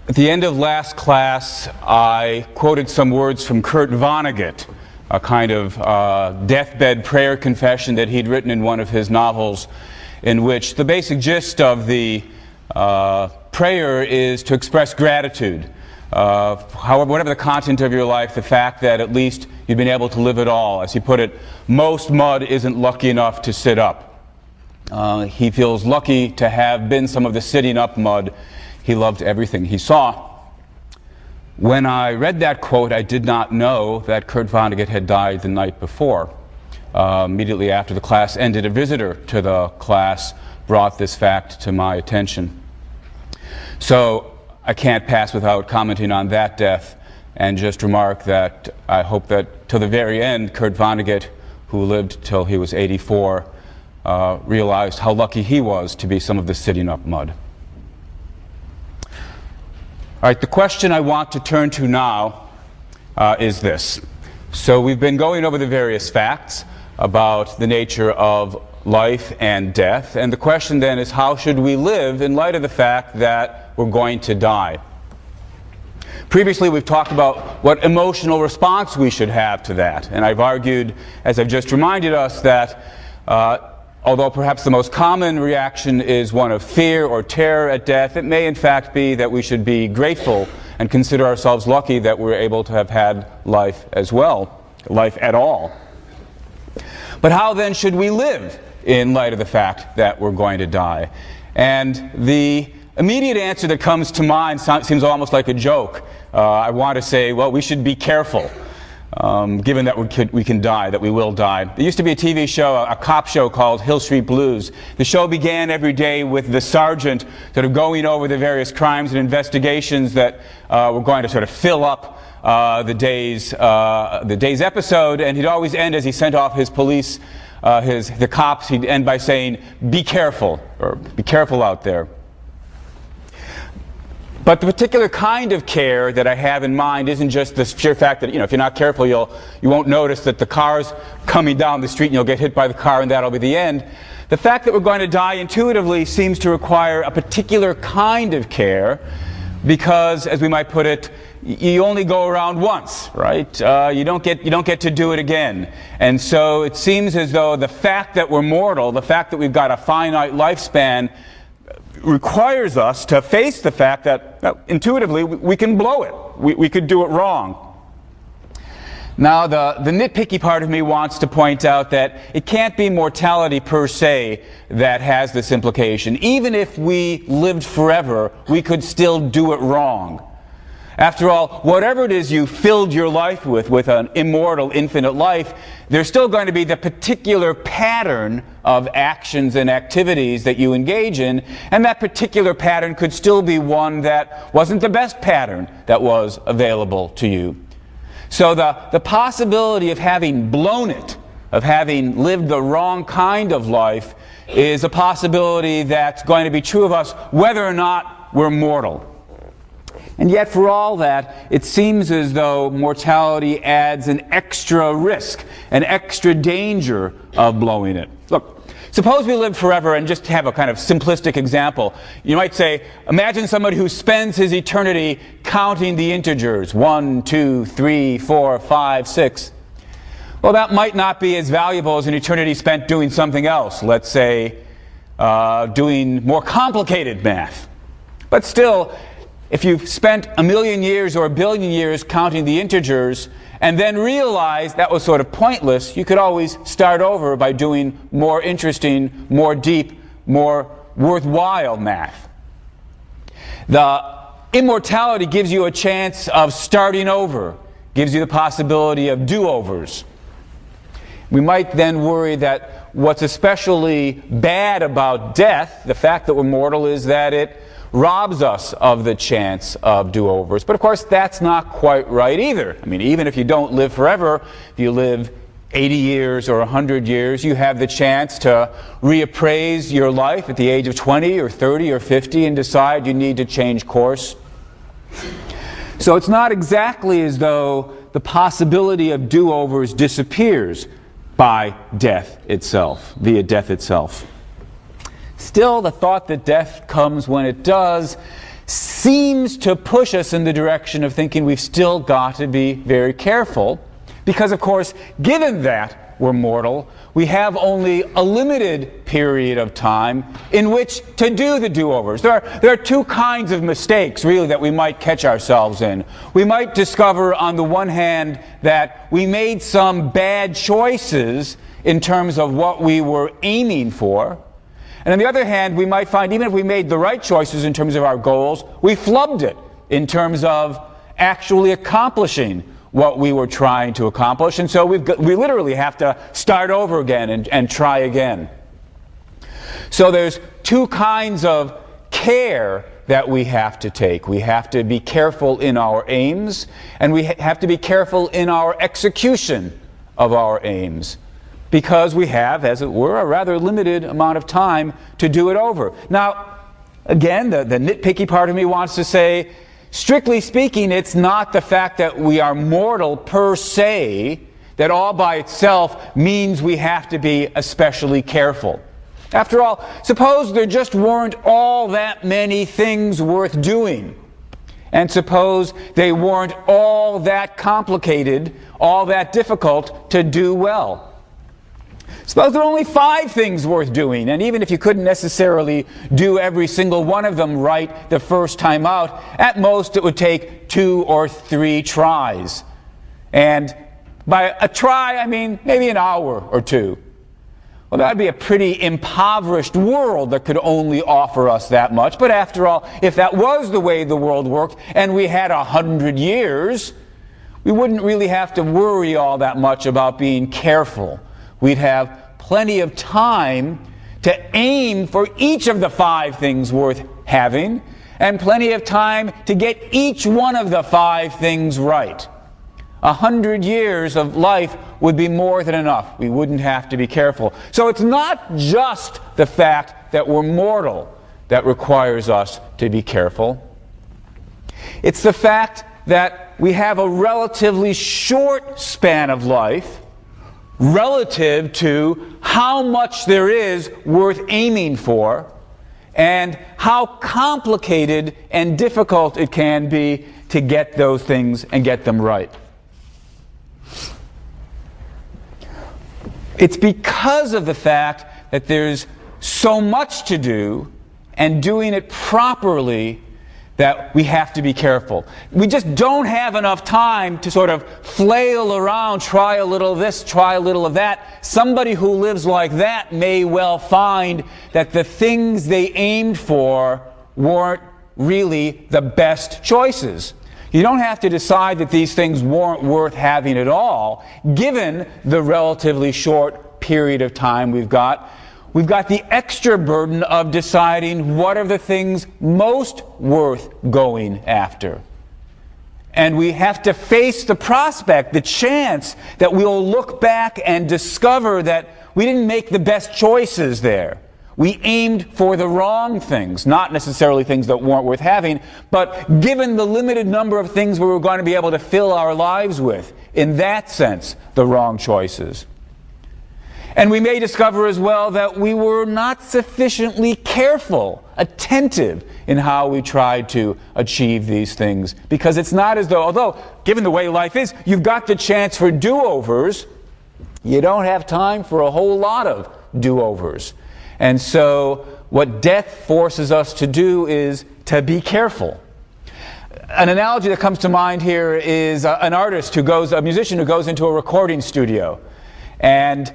At the end of last class, I quoted some words from Kurt Vonnegut, a kind of deathbed prayer confession that he'd written in one of his novels, in which the basic gist of the prayer is to express gratitude. However, whatever the content of your life, the fact that at least you've been able to live it all. As he put it, most mud isn't lucky enough to sit up. He feels lucky to have been some of the sitting up mud. He loved everything he saw. When I read that quote, I did not know that Kurt Vonnegut had died the night before. Immediately after the class ended, a visitor to the class brought this fact to my attention. So I can't pass without commenting on that death and just remark that I hope that till the very end, Kurt Vonnegut, who lived till he was 84, realized how lucky he was to be some of the sitting up mud. All right, the question I want to turn to now is this. So we've been going over the various facts about the nature of life and death, and the question then is, how should we live in light of the fact that we're going to die? Previously, we've talked about what emotional response we should have to that, and I've argued, as I've just reminded us, that although perhaps the most common reaction is one of fear or terror at death, it may in fact be that we should be grateful and consider ourselves lucky that we're able to have had life as well, life at all. But how then should we live in light of the fact that we're going to die? And the immediate answer that comes to mind seems almost like a joke. I want to say, well, we should be careful. Given that we can die, that we will die. There used to be a TV show, a cop show called Hill Street Blues. The show began every day with the sergeant sort of going over the various crimes and investigations that were going to sort of fill up the day's episode, and he'd always end, as he sent off his police, the cops, he'd end by saying, "Be careful," or "Be careful out there." But the particular kind of care that I have in mind isn't just the sheer fact that, if you're not careful, you won't notice that the car's coming down the street and you'll get hit by the car and that'll be the end. The fact that we're going to die intuitively seems to require a particular kind of care because, as we might put it, you only go around once, right? You don't get to do it again. And so it seems as though the fact that we're mortal, the fact that we've got a finite lifespan, requires us to face the fact that intuitively we can blow it. We could do it wrong. Now the nitpicky part of me wants to point out that it can't be mortality per se that has this implication. Even if we lived forever, we could still do it wrong. After all, whatever it is you filled your life with an immortal, infinite life, there's still going to be the particular pattern of actions and activities that you engage in, and that particular pattern could still be one that wasn't the best pattern that was available to you. So the possibility of having blown it, of having lived the wrong kind of life, is a possibility that's going to be true of us whether or not we're mortal. And yet, for all that, it seems as though mortality adds an extra risk, an extra danger of blowing it. Look, suppose we live forever, and just to have a kind of simplistic example, you might say, imagine somebody who spends his eternity counting the integers, 1, 2, 3, 4, 5, 6. Well, that might not be as valuable as an eternity spent doing something else, let's say doing more complicated math. But still, if you've spent 1,000,000 years or 1,000,000,000 years counting the integers and then realized that was sort of pointless, you could always start over by doing more interesting, more deep, more worthwhile math. The immortality gives you a chance of starting over, gives you the possibility of do-overs. We might then worry that what's especially bad about death, the fact that we're mortal, is that it robs us of the chance of do-overs. But of course, that's not quite right either. I mean, even if you don't live forever, if you live 80 years or 100 years, you have the chance to reappraise your life at the age of 20 or 30 or 50 and decide you need to change course. So it's not exactly as though the possibility of do-overs disappears by death itself, via death itself. Still, the thought that death comes when it does seems to push us in the direction of thinking we've still got to be very careful. Because, of course, given that we're mortal, we have only a limited period of time in which to do the do-overs. There are two kinds of mistakes, really, that we might catch ourselves in. We might discover, on the one hand, that we made some bad choices in terms of what we were aiming for. And on the other hand, we might find, even if we made the right choices in terms of our goals, we flubbed it in terms of actually accomplishing what we were trying to accomplish. And so we literally have to start over again and try again. So there's two kinds of care that we have to take. We have to be careful in our aims, and we have to be careful in our execution of our aims, because we have, as it were, a rather limited amount of time to do it over. Now, again, the nitpicky part of me wants to say, strictly speaking, it's not the fact that we are mortal per se that all by itself means we have to be especially careful. After all, suppose there just weren't all that many things worth doing. And suppose they weren't all that complicated, all that difficult to do well. Suppose there are only 5 things worth doing, and even if you couldn't necessarily do every single one of them right the first time out, at most it would take 2 or 3 tries. And by a try, I mean maybe an hour or 2. Well, that would be a pretty impoverished world that could only offer us that much. But after all, if that was the way the world worked, and we had 100 years, we wouldn't really have to worry all that much about being careful. We'd have plenty of time to aim for each of the 5 things worth having, and plenty of time to get each one of the 5 things right. 100 years of life would be more than enough. We wouldn't have to be careful. So it's not just the fact that we're mortal that requires us to be careful. It's the fact that we have a relatively short span of life relative to how much there is worth aiming for, and how complicated and difficult it can be to get those things and get them right. It's because of the fact that there's so much to do, and doing it properly, that we have to be careful. We just don't have enough time to sort of flail around, try a little of this, try a little of that. Somebody who lives like that may well find that the things they aimed for weren't really the best choices. You don't have to decide that these things weren't worth having at all, given the relatively short period of time we've got. We've got the extra burden of deciding what are the things most worth going after. And we have to face the prospect, the chance, that we'll look back and discover that we didn't make the best choices there. We aimed for the wrong things, not necessarily things that weren't worth having, but given the limited number of things we were going to be able to fill our lives with, in that sense, the wrong choices. And we may discover as well that we were not sufficiently careful, attentive in how we tried to achieve these things. Because it's not as though, although given the way life is, you've got the chance for do-overs, you don't have time for a whole lot of do-overs. And so what death forces us to do is to be careful. An analogy that comes to mind here is a musician who goes into a recording studio. And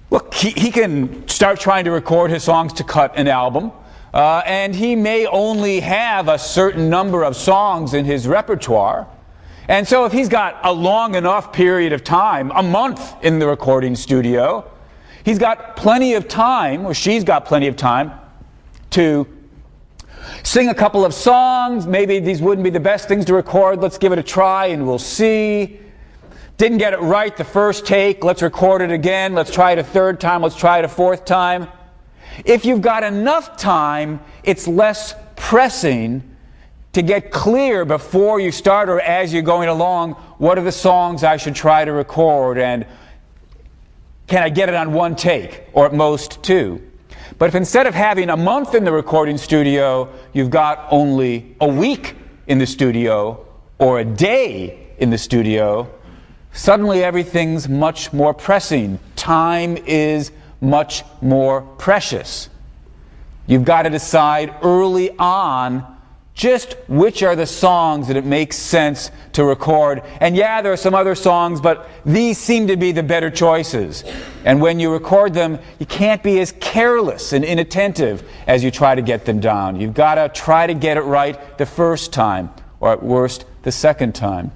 look, he can start trying to record his songs to cut an album, and he may only have a certain number of songs in his repertoire. And so if he's got a long enough period of time, a month in the recording studio, he's got plenty of time, or she's got plenty of time, to sing a couple of songs. Maybe these wouldn't be the best things to record. Let's give it a try and we'll see. Didn't get it right the first take, let's record it again, let's try it a third time, let's try it a fourth time. If you've got enough time, it's less pressing to get clear before you start or as you're going along, what are the songs I should try to record, and can I get it on one take, or at most 2? But if instead of having a month in the recording studio, you've got only a week in the studio or a day in the studio, suddenly everything's much more pressing. Time is much more precious. You've got to decide early on just which are the songs that it makes sense to record. And yeah, there are some other songs, but these seem to be the better choices. And when you record them, you can't be as careless and inattentive as you try to get them down. You've got to try to get it right the first time, or at worst, the second time.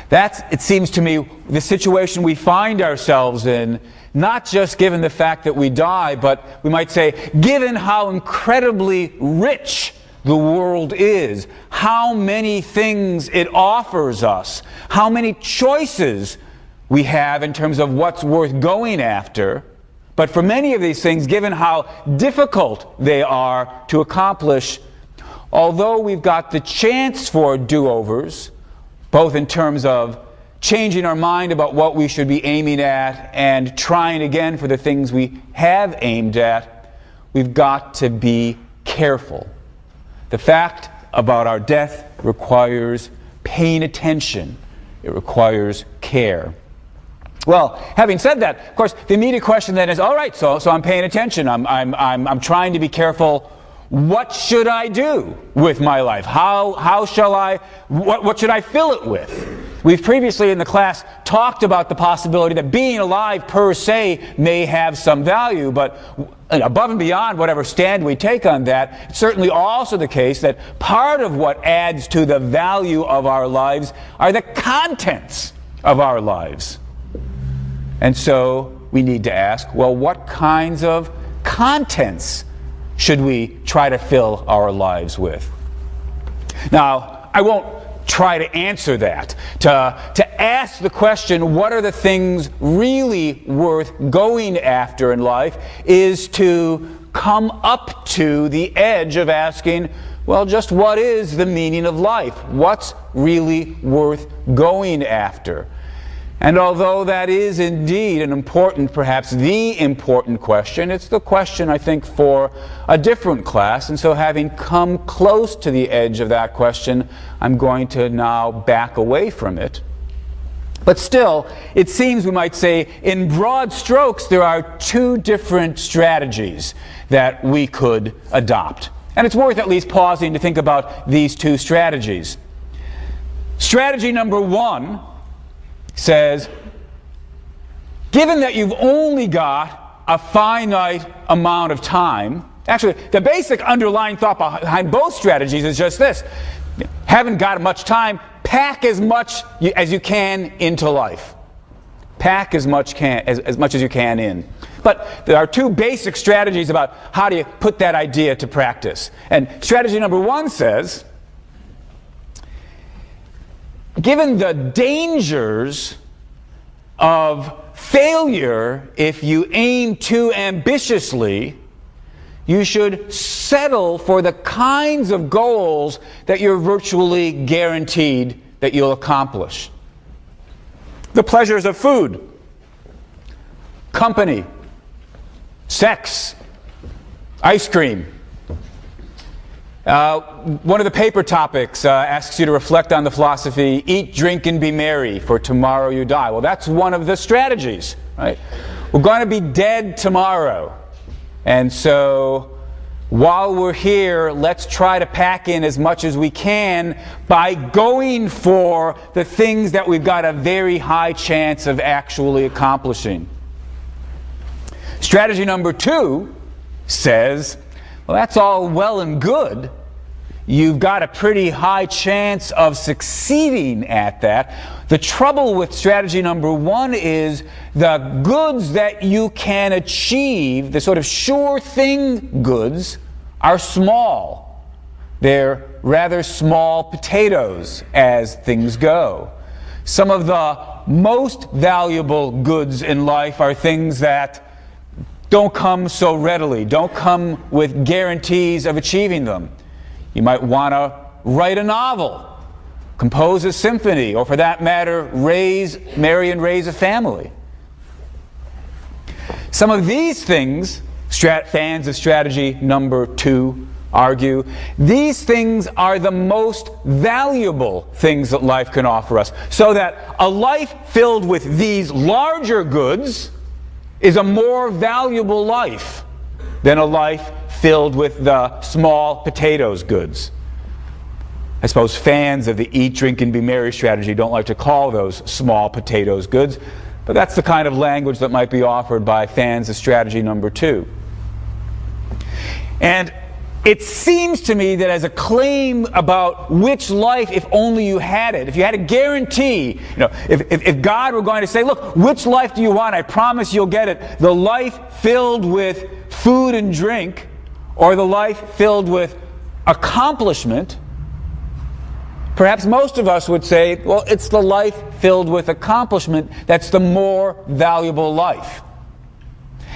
That's, it seems to me, the situation we find ourselves in, not just given the fact that we die, but we might say, given how incredibly rich the world is, how many things it offers us, how many choices we have in terms of what's worth going after. But for many of these things, given how difficult they are to accomplish, although we've got the chance for do-overs, both in terms of changing our mind about what we should be aiming at and trying again for the things we have aimed at, we've got to be careful. The fact about our death requires paying attention. It requires care. Well, having said that, of course, the immediate question then is, all right, so I'm paying attention. I'm trying to be careful. What should I do with my life? How shall I, what should I fill it with? We've previously in the class talked about the possibility that being alive per se may have some value, but above and beyond whatever stand we take on that, it's certainly also the case that part of what adds to the value of our lives are the contents of our lives. And so we need to ask, well, what kinds of contents should we try to fill our lives with? Now, I won't try to answer that. To ask the question, what are the things really worth going after in life, is to come up to the edge of asking, well, just what is the meaning of life? What's really worth going after? And although that is indeed an important, perhaps the important question, it's the question, I think, for a different class. And so having come close to the edge of that question, I'm going to now back away from it. But still, it seems we might say, in broad strokes, there are two different strategies that we could adopt. And it's worth at least pausing to think about these two strategies. Strategy number one says, given that you've only got a finite amount of time, actually, the basic underlying thought behind both strategies is just this. Haven't got much time, pack as much as you can into life. Pack as much as you can in. But there are two basic strategies about how do you put that idea to practice. And strategy number one says, given the dangers of failure if you aim too ambitiously, you should settle for the kinds of goals that you're virtually guaranteed that you'll accomplish. The pleasures of food, company, sex, ice cream. One of the paper topics asks you to reflect on the philosophy, eat, drink, and be merry, for tomorrow you die. Well, that's one of the strategies, right? We're going to be dead tomorrow. And so while we're here, let's try to pack in as much as we can by going for the things that we've got a very high chance of actually accomplishing. Strategy number two says, well, that's all well and good. You've got a pretty high chance of succeeding at that. The trouble with strategy number one is the goods that you can achieve, the sort of sure thing goods, are small. They're rather small potatoes as things go. Some of the most valuable goods in life are things that don't come so readily, don't come with guarantees of achieving them. You might want to write a novel, compose a symphony, or for that matter, marry and raise a family. Some of these things fans of strategy number 2 argue, these things are the most valuable things that life can offer us. So that a life filled with these larger goods is a more valuable life than a life filled with the small potatoes goods. I suppose fans of the eat, drink, and be merry strategy don't like to call those small potatoes goods, but that's the kind of language that might be offered by fans of strategy number 2. And it seems to me that as a claim about which life, if only you had it, if you had a guarantee, if God were going to say, look, which life do you want? I promise you'll get it. The life filled with food and drink, or the life filled with accomplishment, perhaps most of us would say, well, it's the life filled with accomplishment that's the more valuable life.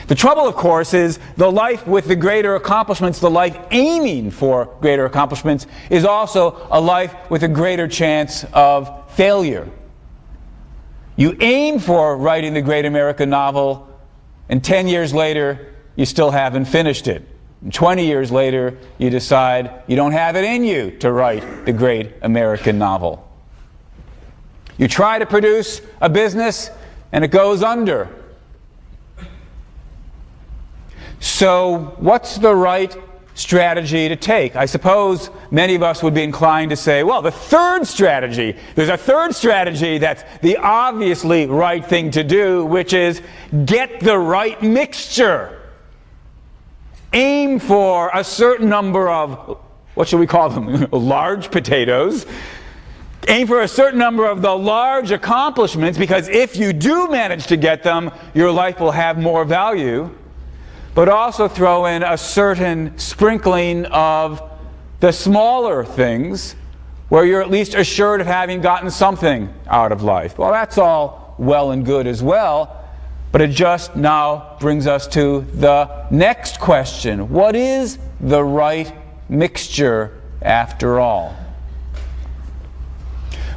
The trouble, of course, is the life with the greater accomplishments, the life aiming for greater accomplishments, is also a life with a greater chance of failure. You aim for writing the great American novel, and 10 years later, you still haven't finished it. And 20 years later, you decide you don't have it in you to write the great American novel. You try to produce a business, and it goes under. So what's the right strategy to take? I suppose many of us would be inclined to say, well, the third strategy, there's a third strategy that's the obviously right thing to do, which is get the right mixture. Aim for a certain number of, what should we call them, large potatoes. Aim for a certain number of the large accomplishments, because if you do manage to get them, your life will have more value. But also throw in a certain sprinkling of the smaller things where you're at least assured of having gotten something out of life. Well, that's all well and good as well, but it just now brings us to the next question. What is the right mixture after all?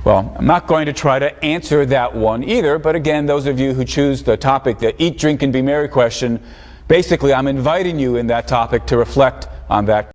Well, I'm not going to try to answer that one either, but again, those of you who choose the topic, the eat, drink, and be merry question, basically, I'm inviting you in that topic to reflect on that